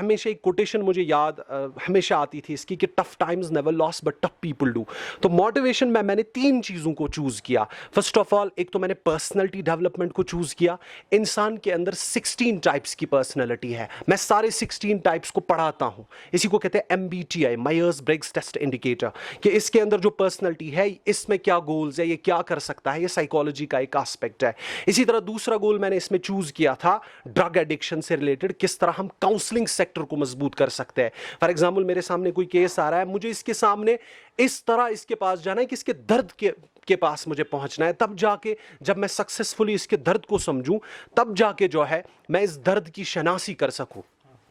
ہمیشہ ایک کوٹیشن مجھے یاد ہمیشہ آتی تھی اس کی کہ tough times never last but tough people do. تو موٹیویشن میں نے 3 چیزوں کو چوز کیا. فرسٹ آف آل ایک تو میں نے پرسنالٹی ڈیولپمنٹ کو چوز کیا. انسان کے اندر 16 ٹائپس کی پرسنالٹی ہے, میں سارے 16 ٹائپس کو پڑھاتا ہوں. اسی کو کہتے ہیں MBTI, Myers Briggs test indicator, کہ اس کے اندر جو پرسنالٹی ہے اس میں کیا گولز ہے, یہ کیا کر سکتا ہے, یہ سائیکالوجی کا ایک آسپیکٹ ہے. اسی طرح دوسرا گول میں نے اس میں چوز کیا تھا ڈرگ ایڈکشن سے ریلیٹڈ, کس طرح ہم کاؤنسلنگ سیکٹر کو مضبوط کر سکتے ہیں. فار ایگزامپل میرے سامنے کوئی کیس آ رہا ہے, مجھے اس کے سامنے اس طرح اس کے پاس جانا ہے کہ اس کے درد کے پاس مجھے پہنچنا ہے, تب جا کے جب میں سکسیسفلی اس کے درد کو سمجھوں تب جا کے جو ہے میں اس درد کی شناسی کر سکوں.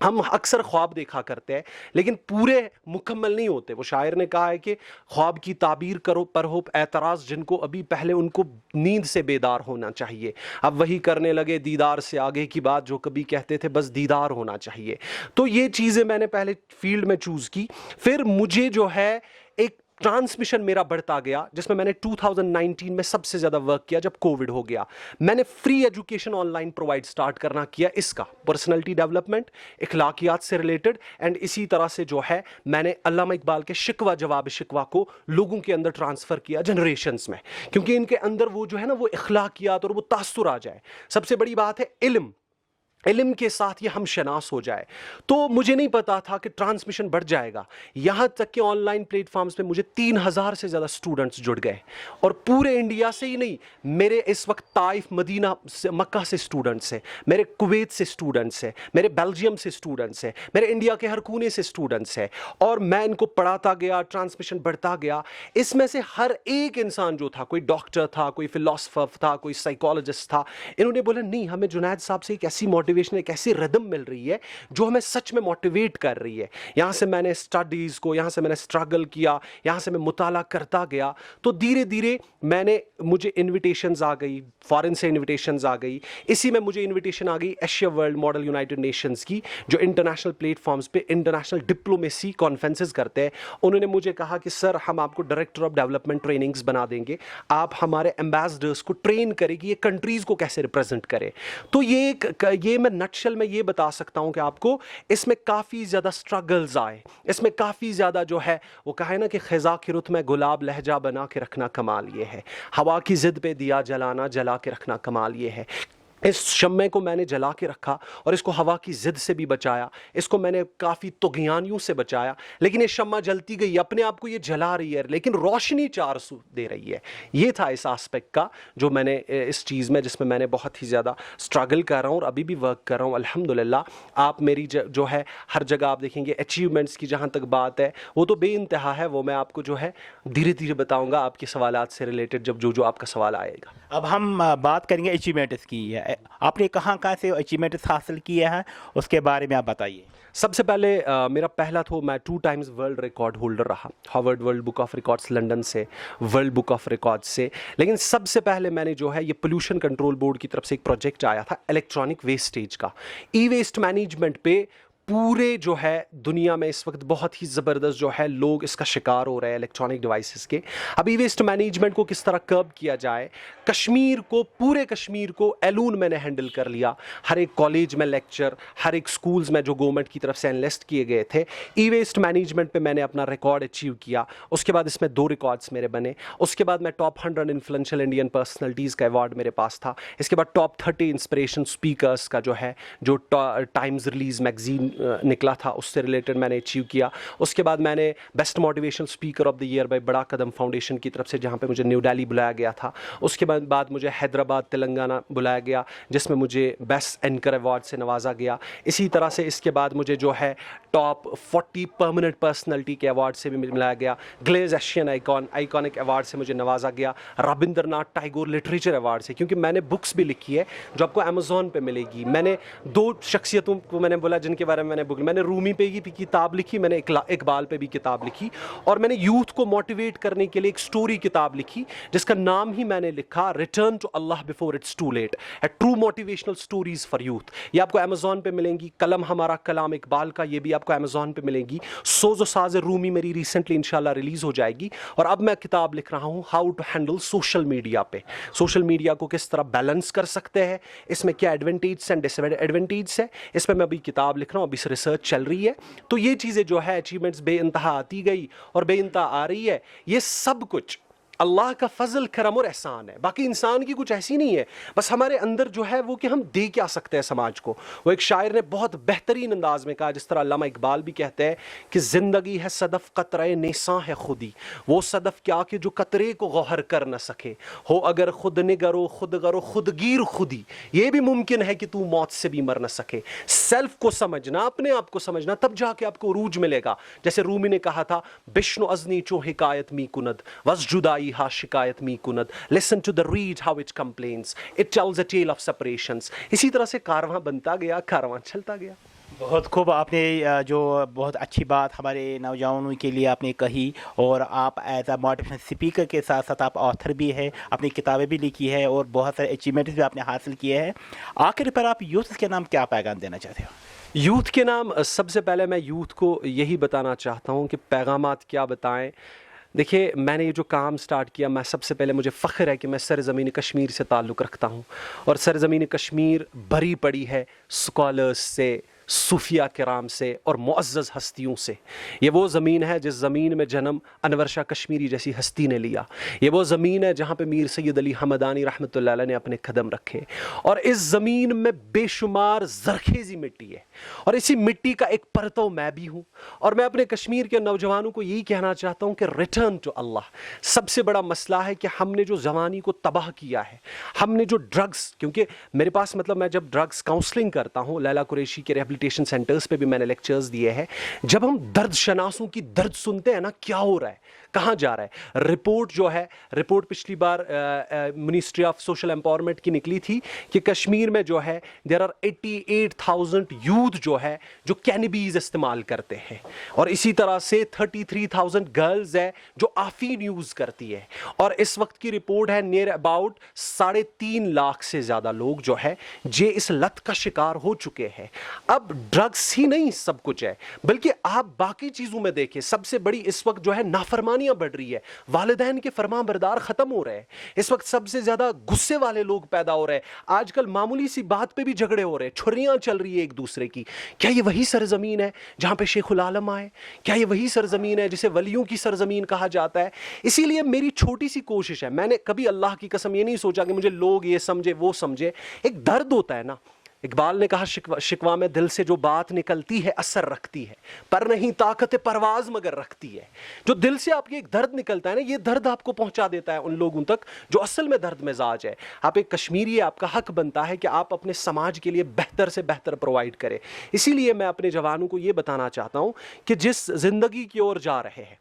ہم اکثر خواب دیکھا کرتے ہیں لیکن پورے مکمل نہیں ہوتے. وہ شاعر نے کہا ہے کہ خواب کی تعبیر کرو پر ہو اعتراض جن کو ابھی, پہلے ان کو نیند سے بیدار ہونا چاہیے. اب وہی کرنے لگے دیدار سے آگے کی بات جو کبھی کہتے تھے بس دیدار ہونا چاہیے. تو یہ چیزیں میں نے پہلے فیلڈ میں چوز کی. پھر مجھے جو ہے ایک ٹرانسمیشن میرا بڑھتا گیا جس میں نے 2019 میں سب سے زیادہ ورک کیا جب کووڈ ہو گیا. میں نے free education on line provide start کرنا کیا, اس کا پرسنالٹی ڈیولپمنٹ, اخلاقیات سے ریلیٹڈ, اینڈ اسی طرح سے جو ہے میں نے علامہ اقبال کے شکوہ جواب شکوہ کو لوگوں کے اندر ٹرانسفر کیا جنریشنز میں, کیونکہ ان کے اندر وہ جو ہے نا وہ اخلاقیات اور وہ تاثر آ جائے. سب سے بڑی بات ہے علم کے ساتھ یہ ہم شناس ہو جائے. تو مجھے نہیں پتا تھا کہ ٹرانسمیشن بڑھ جائے گا, یہاں تک کہ آن لائن پلیٹ فارمز پہ مجھے 3000 سے زیادہ سٹوڈنٹس جڑ گئے, اور پورے انڈیا سے ہی نہیں, میرے اس وقت طائف, مدینہ سے, مکہ سے سٹوڈنٹس ہیں, میرے کویت سے سٹوڈنٹس ہیں, میرے بیلجیم سے سٹوڈنٹس ہیں, میرے انڈیا کے ہر کونے سے سٹوڈنٹس ہیں, اور میں ان کو پڑھاتا گیا, ٹرانسمیشن بڑھتا گیا. اس میں سے ہر ایک انسان جو تھا, کوئی ڈاکٹر تھا, کوئی فلاسفر تھا, کوئی سائیکالوجسٹ تھا, انہوں نے بولا نہیں ہمیں جنید صاحب سے ایک ایسی موٹیویشن, ایک ایسی ردم مل رہی ہے جو ہمیں سچ میں موٹیویٹ کر رہی ہے. یہاں سے میں نے اسٹڈیز کو, یہاں سے میں نے اسٹرگل کیا, یہاں سے میں مطالعہ کرتا گیا. تو دھیرے دھیرے مجھے انویٹیشنز آ گئی, فارن سے انویٹیشنز آ گئی. اسی میں مجھے انویٹیشن آ گئی Asia world model United nations کی, جو انٹرنیشنل پلیٹ فارمز پہ انٹرنیشنل ڈپلومیسی کانفرنسز کرتے ہیں. انہوں نے مجھے کہا کہ سر ہم آپ کو ڈائریکٹر آف ڈیولپمنٹ ٹریننگز بنا دیں گے, آپ ہمارے ایمبیسڈرز کو ٹرین کرے گی یہ کنٹریز کو کیسے ریپرزینٹ کرے. تو یہ میں نٹشل میں یہ بتا سکتا ہوں کہ آپ کو اس میں کافی زیادہ سٹرگلز آئے, اس میں کافی زیادہ جو ہے وہ کہا ہے نا کہ خزاں کی رت میں گلاب لہجہ بنا کے رکھنا کمال یہ ہے, ہوا کی ضد پہ دیا جلانا, جلا کے رکھنا کمال یہ ہے. اس شمع کو میں نے جلا کے رکھا اور اس کو ہوا کی ضد سے بھی بچایا, اس کو میں نے کافی طغیانیوں سے بچایا, لیکن یہ شمع جلتی گئی, اپنے آپ کو یہ جلا رہی ہے لیکن روشنی 400 دے رہی ہے. یہ تھا اس آسپیکٹ کا جو میں نے اس چیز میں, جس میں میں نے بہت ہی زیادہ سٹرگل کر رہا ہوں اور ابھی بھی ورک کر رہا ہوں الحمدللہ. آپ میری جو ہے ہر جگہ آپ دیکھیں گے اچیومنٹس کی جہاں تک بات ہے وہ تو بے انتہا ہے, وہ میں آپ کو جو ہے دھیرے دھیرے بتاؤں گا آپ کے سوالات سے ریلیٹڈ جب جو آپ کا سوال آئے گا. اب ہم بات کریں گے اچیومنٹس کی. آپ نے کہاں سے اچیومنٹس حاصل کیے ہیں اس کے بارے میں آپ بتائیے. سب سے پہلے میرا پہلا تو میں 2 ٹائمز ورلڈ ریکارڈ ہولڈر رہا, Harvard world book of records London سے, ورلڈ بک آف ریکارڈ سے. لیکن سب سے پہلے میں نے جو ہے یہ پولوشن کنٹرول بورڈ کی طرف سے ایک پروجیکٹ آیا تھا الیکٹرانک ویسٹیج کا, ای ویسٹ مینجمنٹ پہ. پورے جو ہے دنیا میں اس وقت بہت ہی زبردست جو ہے لوگ اس کا شکار ہو رہے ہیں الیکٹرانک ڈیوائسز کے. اب ای ویسٹ مینجمنٹ کو کس طرح کرب کیا جائے, پورے کشمیر کو ایلون میں نے ہینڈل کر لیا. ہر ایک کالج میں لیکچر, ہر ایک سکولز میں جو گورنمنٹ کی طرف سے انلیسٹ کیے گئے تھے, ای ویسٹ مینجمنٹ پہ میں نے اپنا ریکارڈ اچیو کیا. اس کے بعد اس میں 2 ریکارڈز میرے بنے. اس کے بعد میں ٹاپ 100 انفلوئنشل انڈین پرسنالٹیز کا ایوارڈ میرے پاس تھا. اس کے بعد ٹاپ 30 انسپریشن اسپیکرس کا جو ہے جو ٹائمز ریلیز میگزین نکلا تھا اس سے ریلیٹڈ میں نے اچیو کیا. اس کے بعد میں نے best motivational speaker of the year by بڑا قدم فاؤنڈیشن کی طرف سے, جہاں پہ مجھے نیو دہلی بلایا گیا تھا. اس کے بعد مجھے حیدرآباد تلنگانہ بلایا گیا جس میں مجھے بیسٹ اینکر ایوارڈ سے نوازا گیا. اسی طرح سے اس کے بعد مجھے جو ہے ٹاپ 40 پرماننٹ پرسنالٹی کے ایوارڈ سے بھی ملایا گیا. گلیز ایشین آئیکونک ایوارڈ سے مجھے نوازا گیا. رابندر ناتھ ٹیگور لٹریچر ایوارڈ سے, کیونکہ میں نے بکس بھی لکھی ہے جو آپ کو امیزون پہ ملے گی. میں نے 2 شخصیتوں کو میں نے بولا جن کے بارے میں نے میں نے رومی پہ بھی کتاب لکھی, میں نے اقبال پہ بھی کتاب لکھی, اور میں نے یوتھ کو موٹیویٹ کرنے کے لیے ایک سٹوری کتاب لکھی جس کا نام ہی میں نے لکھا return to Allah before it's too late, true motivational stories for youth. یہ آپ کو امیزون پہ ملیں گی. قلم ہمارا کلام اقبال کا, یہ بھی آپ کو امیزون پہ ملیں گی. سوز و ساز رومی میری ریسنٹلی انشاءاللہ ریلیز ہو جائے گی. اور اب میں کتاب لکھ رہا ہوں how to handle social media پہ, سوشل میڈیا کو کس طرح بیلنس کر سکتے ہیں, اس میں کیا ایڈوانٹیجز اینڈ ڈس ایڈوانٹیجز ہے. اس پہ میں ابھی کتاب لکھ رہا ہوں, اب اس ریسرچ چل رہی ہے. تو یہ چیزیں جو ہے اچیومنٹس بے انتہا آتی گئی اور بے انتہا آ رہی ہے. یہ سب کچھ اللہ کا فضل کرم اور احسان ہے. باقی انسان کی کچھ ایسی نہیں ہے. بس ہمارے اندر جو ہے وہ کہ ہم دے کیا سکتے ہیں سماج کو. وہ ایک شاعر نے بہت بہترین انداز میں کہا, جس طرح علامہ اقبال بھی کہتے ہیں کہ زندگی ہے صدف قطرے نیساں ہے خودی, وہ صدف کیا کہ جو قطرے کو گوہر کر نہ سکے, ہو اگر خود نگرو خود گرو خودگیر خودی, یہ بھی ممکن ہے کہ تو موت سے بھی مر نہ سکے. سیلف کو سمجھنا, اپنے آپ کو سمجھنا, تب جا کے آپ کو عروج ملے گا. جیسے رومی نے کہا تھا بشنو ازنی چو حکایت می کند وز جدائی ہا شکایت می کند, listen to the reed how it complains, it tells a tale of separations. اسی طرح سے کارواں بنتا گیا, کارواں چلتا گیا. بہت خوب آپ نے جو بہت اچھی بات ہمارے نوجوانوں کے لیے آپ نے کہی, اور آپ ایز اے موٹیویشنل اسپیکر کے ساتھ ساتھ آپ آتھر بھی ہے, اپنی کتابیں بھی لکھی ہے اور بہت سارے اچیومنٹس بھی آپ نے حاصل کیے ہیں. آخر پر آپ یوتھ کے نام کیا پیغام دینا چاہتے ہو؟ یوتھ کے نام سب سے پہلے میں یوتھ کو یہی بتانا چاہتا ہوں کہ پیغامات کیا بتائیں. دیکھیے میں نے یہ جو کام سٹارٹ کیا, میں سب سے پہلے مجھے فخر ہے کہ میں سرزمین کشمیر سے تعلق رکھتا ہوں, اور سرزمین کشمیر بھری پڑی ہے اسکالرس سے, صوفیہ کرام سے اور معزز ہستیوں سے. یہ وہ زمین ہے جس زمین میں جنم انور شاہ کشمیری جیسی ہستی نے لیا. یہ وہ زمین ہے جہاں پہ میر سید علی حمدانی رحمۃ اللہ علیہ نے اپنے قدم رکھے, اور اس زمین میں بے شمار زرخیزی مٹی ہے, اور اسی مٹی کا ایک پرتو میں بھی ہوں. اور میں اپنے کشمیر کے نوجوانوں کو یہی کہنا چاہتا ہوں کہ ریٹرن ٹو اللہ. سب سے بڑا مسئلہ ہے کہ ہم نے جو جوانی کو تباہ کیا ہے, ہم نے جو ڈرگس, کیونکہ میرے پاس میں جب ڈرگس کاؤنسلنگ کرتا ہوں, لیلا قریشی کے ریہیبلیٹیشن سینٹرز پہ بھی میں نے لیکچرز دیے ہیں, جب ہم درد شناسوں کی درد سنتے ہیں نا, کیا ہو رہا ہے, کہاں جا رہا ہے. رپورٹ جو ہے, رپورٹ پچھلی بار منسٹری آف سوشل امپاورمنٹ کی نکلی تھی کہ کشمیر میں جو ہے دیر آر 88,000 یوتھ جو ہے جو کینیبیز استعمال کرتے ہیں, اور اسی طرح سے 33,000 گرلز ہے جو آفین یوز کرتی ہے. اور اس وقت کی رپورٹ ہے نیئر اباؤٹ 3.5 لاکھ سے زیادہ لوگ جو ہے جے اس لت کا شکار ہو چکے ہیں. اب ڈرگس ہی نہیں سب کچھ ہے, بلکہ آپ باقی چیزوں میں دیکھیں, سب سے بڑی اس وقت جو ہے نافرمانیاں بڑھ رہی ہے, والدین کے فرمان بردار ختم ہو رہے ہیں. اس وقت سب سے زیادہ غصے والے لوگ پیدا ہو رہے ہیں. آج کل معمولی سی بات پہ بھی جھگڑے ہو رہے ہیں, چھریاں چل رہی ہے ایک دوسرے کی. کیا یہ وہی سرزمین ہے جہاں پہ شیخ العالم آئے؟ کیا یہ وہی سرزمین ہے جسے ولیوں کی سرزمین کہا جاتا ہے؟ اسی لیے میری چھوٹی سی کوشش ہے, میں نے کبھی اللہ کی قسم یہ نہیں سوچا کہ مجھے لوگ یہ سمجھے وہ سمجھے. ایک درد ہوتا ہے نا, اقبال نے کہا شکوا میں دل سے جو بات نکلتی ہے اثر رکھتی ہے, پر نہیں طاقت پرواز مگر رکھتی ہے. جو دل سے آپ کے ایک درد نکلتا ہے نا, یہ درد آپ کو پہنچا دیتا ہے ان لوگوں تک جو اصل میں درد مزاج ہے. آپ ایک کشمیری ہے, آپ کا حق بنتا ہے کہ آپ اپنے سماج کے لیے بہتر سے بہتر پرووائڈ کریں. اسی لیے میں اپنے جوانوں کو یہ بتانا چاہتا ہوں کہ جس زندگی کی اور جا رہے ہیں,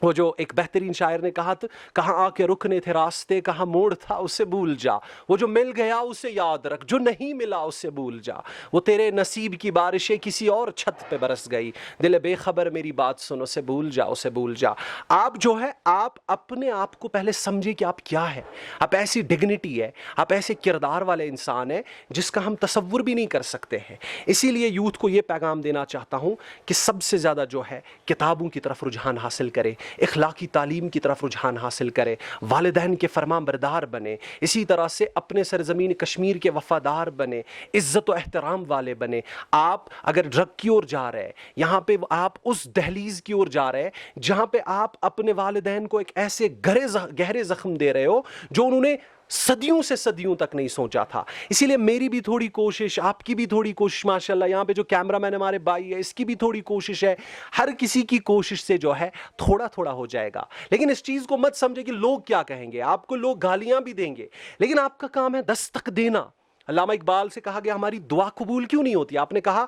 وہ جو ایک بہترین شاعر نے کہا تھا, کہاں آ کے رکنے تھے راستے, کہاں موڑ تھا اسے بھول جا, وہ جو مل گیا اسے یاد رکھ, جو نہیں ملا اسے بھول جا, وہ تیرے نصیب کی بارشیں کسی اور چھت پہ برس گئی, دل بے خبر میری بات سن اسے بھول جا اسے بھول جا. آپ جو ہے آپ اپنے آپ کو پہلے سمجھے کہ آپ کیا ہے. آپ ایسی ڈگنیٹی ہے, آپ ایسے کردار والے انسان ہیں جس کا ہم تصور بھی نہیں کر سکتے ہیں. اسی لیے یوتھ کو یہ پیغام دینا چاہتا ہوں کہ سب سے زیادہ جو ہے کتابوں کی طرف رجحان حاصل کرے, اخلاقی تعلیم کی طرف رجحان حاصل کرے, والدین کے فرمان بردار بنے, اسی طرح سے اپنے سرزمین کشمیر کے وفادار بنے, عزت و احترام والے بنے. آپ اگر ڈرگ کی اور جا رہے ہیں, یہاں پہ آپ اس دہلیز کی اور جا رہے ہیں جہاں پہ آپ اپنے والدین کو ایک ایسے گہرے زخم دے رہے ہو جو انہوں نے صدیوں سے صدیوں تک نہیں سوچا تھا. اسی لیے میری بھی تھوڑی کوشش, آپ کی بھی تھوڑی کوشش, ماشاءاللہ یہاں پہ جو کیمرہ مین ہمارے بھائی ہے اس کی بھی تھوڑی کوشش ہے, ہر کسی کی کوشش سے جو ہے تھوڑا تھوڑا ہو جائے گا. لیکن اس چیز کو مت سمجھے کہ لوگ کیا کہیں گے, آپ کو لوگ گالیاں بھی دیں گے, لیکن آپ کا کام ہے دستک دینا. علامہ اقبال سے کہا گیا ہماری دعا قبول کیوں نہیں ہوتی؟ آپ نے کہا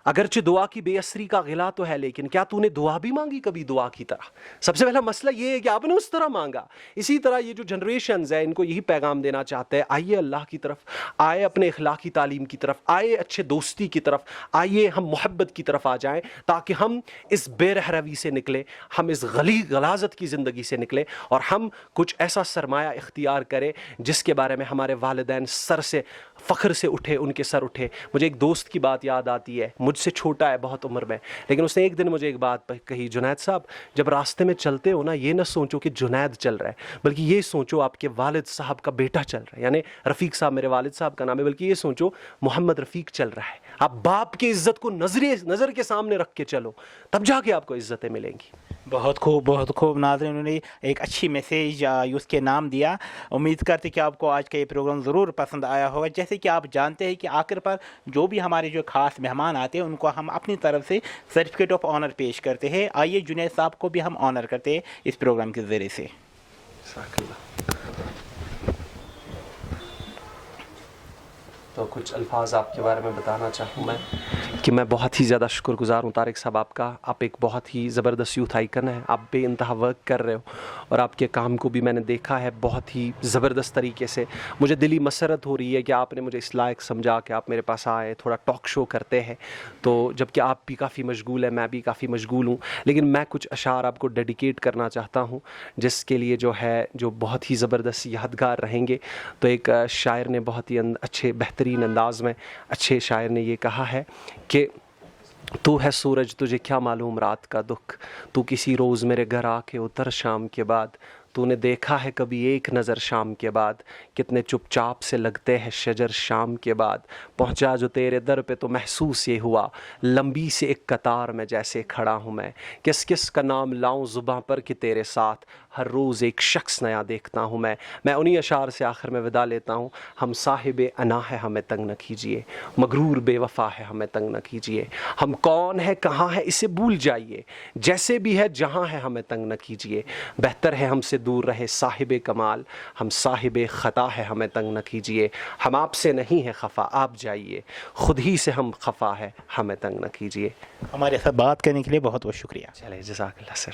اگرچہ دعا کی بے اثری کا غلا تو ہے, لیکن کیا تو نے دعا بھی مانگی کبھی دعا کی طرح؟ سب سے پہلا مسئلہ یہ ہے کہ آپ نے اس طرح مانگا. اسی طرح یہ جو جنریشنز ہیں ان کو یہی پیغام دینا چاہتے ہیں, آئیے اللہ کی طرف, آئے اپنے اخلاقی تعلیم کی طرف, آئے اچھے دوستی کی طرف, آئیے ہم محبت کی طرف آ جائیں تاکہ ہم اس بے رحروی سے نکلیں, ہم اس غلاظت کی زندگی سے نکلیں, اور ہم کچھ ایسا سرمایہ اختیار کریں جس کے بارے میں ہمارے والدین سر سے فخر سے اٹھے, ان کے سر اٹھے. مجھے ایک دوست کی بات یاد آتی ہے, مجھ سے چھوٹا ہے بہت عمر میں, لیکن اس نے ایک دن مجھے ایک بات کہی, جنید صاحب جب راستے میں چلتے ہو نا, یہ نہ سوچو کہ جنید چل رہا ہے, بلکہ یہ سوچو آپ کے والد صاحب کا بیٹا چل رہا ہے, یعنی رفیق صاحب میرے والد صاحب کا نام ہے, بلکہ یہ سوچو محمد رفیق چل رہا ہے. آپ باپ کی عزت کو نظر کے سامنے رکھ کے چلو, تب جا کے آپ کو عزتیں ملیں گی. بہت خوب ناظرین, انہوں نے ایک اچھی میسیج یوسف کے نام دیا. امید کرتے کہ آپ کو آج کا یہ پروگرام ضرور پسند آیا ہوگا. جیسے کہ آپ جانتے ہیں کہ آخر پر جو بھی ہمارے جو خاص مہمان آتے ہیں ان کو ہم اپنی طرف سے سرٹیفکیٹ آف آنر پیش کرتے ہیں. آئیے جنید صاحب کو بھی ہم آنر کرتے ہیں اس پروگرام کے ذریعے سے. تو کچھ الفاظ آپ کے بارے میں بتانا چاہوں میں کہ میں بہت ہی زیادہ شکر گزار ہوں طارق صاحب آپ کا. آپ ایک بہت ہی زبردست یوتھ آئیکن ہے, آپ بے انتہا ورک کر رہے ہو, اور آپ کے کام کو بھی میں نے دیکھا ہے بہت ہی زبردست طریقے سے. مجھے دلی مسرت ہو رہی ہے کہ آپ نے مجھے اس لائق سمجھا کہ آپ میرے پاس آئے, تھوڑا ٹاک شو کرتے ہیں. تو جب کہ آپ بھی کافی مشغول ہیں, میں بھی کافی مشغول ہوں, لیکن میں کچھ اشعار آپ کو ڈیڈیکیٹ کرنا چاہتا ہوں جس کے لیے جو بہت ہی زبردست یادگار رہیں گے. تو ایک شاعر نے بہت ہی اچھے بہترین انداز میں, اچھے شاعر نے یہ کہا ہے کہ تو ہے سورج تجھے کیا معلوم رات کا دکھ, تو کسی روز میرے گھر آ کے اتر شام کے بعد, تو نے دیکھا ہے کبھی ایک نظر شام کے بعد, کتنے چپ چاپ سے لگتے ہیں شجر شام کے بعد, پہنچا جو تیرے در پہ تو محسوس یہ ہوا, لمبی سے ایک قطار میں جیسے کھڑا ہوں میں, کس کس کا نام لاؤں زباں پر کہ تیرے ساتھ, ہر روز ایک شخص نیا دیکھتا ہوں میں. میں انہی اشعار سے آخر میں وداع لیتا ہوں. ہم صاحب انا ہے ہمیں تنگ نہ کیجیے, مغرور بے وفا ہے ہمیں تنگ نہ کیجیے, ہم کون ہے کہاں ہے اسے بھول جائیے, جیسے بھی ہے جہاں ہے ہمیں تنگ نہ کیجیے, بہتر ہے ہم سے دور رہے صاحب کمال, ہم صاحب خطا ہے ہمیں تنگ نہ کیجیے, ہم آپ سے نہیں ہے خفا آپ جائیے, خود ہی سے ہم خفا ہے ہمیں تنگ نہ کیجیے. ہمارے ساتھ بات کرنے کے لیے بہت بہت شکریہ. چلے جزاک اللہ سر.